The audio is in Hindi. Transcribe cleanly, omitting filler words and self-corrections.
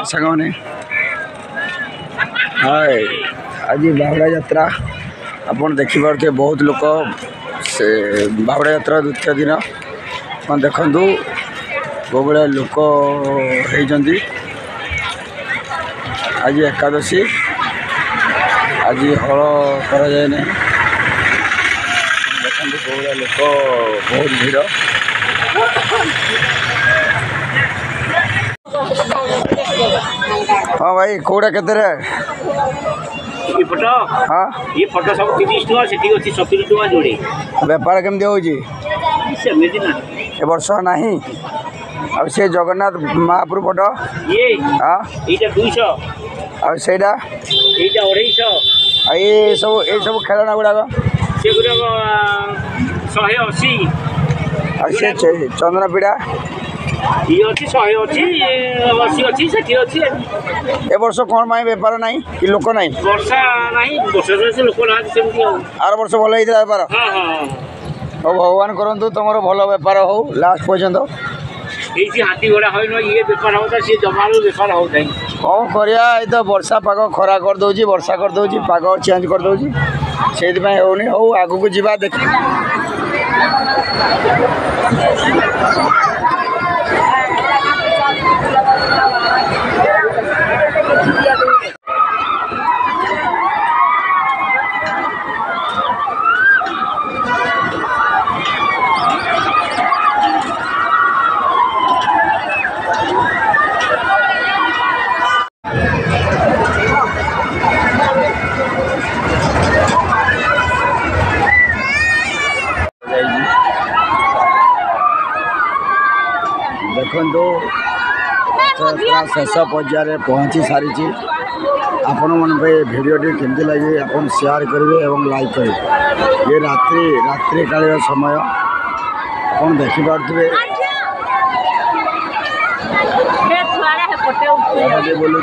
सांग मैंने हाय आज बाहुड़ा यात्रा आपन देखिपे बहुत लोक से बाहुड़ा यात्रा द्वितीय दिन आप देखु बहुत बड़ा लोक होती आज एकादशी आज हल कर देखते बहुत बड़ा लोक बहुत भीड़ हाँ भाई कौड़ा के हाँ ये फोटो सब 30 टका सेठी अछि 70 टका जोड़े बेपार केमती हो सेମିତି ना वर्ष नहीं अब से जगन्नाथ महाप्रभु फोटो ये हाँ एटा 200 अब सेटा एटा 250 ये सब खेलना गुड़ाक से गुड़ा 180 अब से चंदन पीड़ा ये अच्छी 100 अच्छी 80 अच्छी 60 अच्छी ए वर्ष कौन माई बेपार नहीं कि लोक नहीं वर्षा नहीं वर्षा से लोक ना सेମିତି आर वर्ष भल होता बेपार हां हां हो भगवान करंतु तुमर भल बेपार हो लास्ट पर्यंत ये हाथी घोड़ा हो ये बेपार होता सी जमाल बेपार हो नहीं कौन करिया तो वर्षा पाग खरा कर दउची वर्षा कर दउची पाग चेंज कर दउची सेति पय होनी हो आगु को जीवा देख देखो रथयात्रा शेष पर्यायर पहुँची सारी आपण मन भिडियोटी केमती लगे आपन शेयर करेंगे और लाइक करेंगे ये रात्रि काल समय आप देखिपे बोलूँ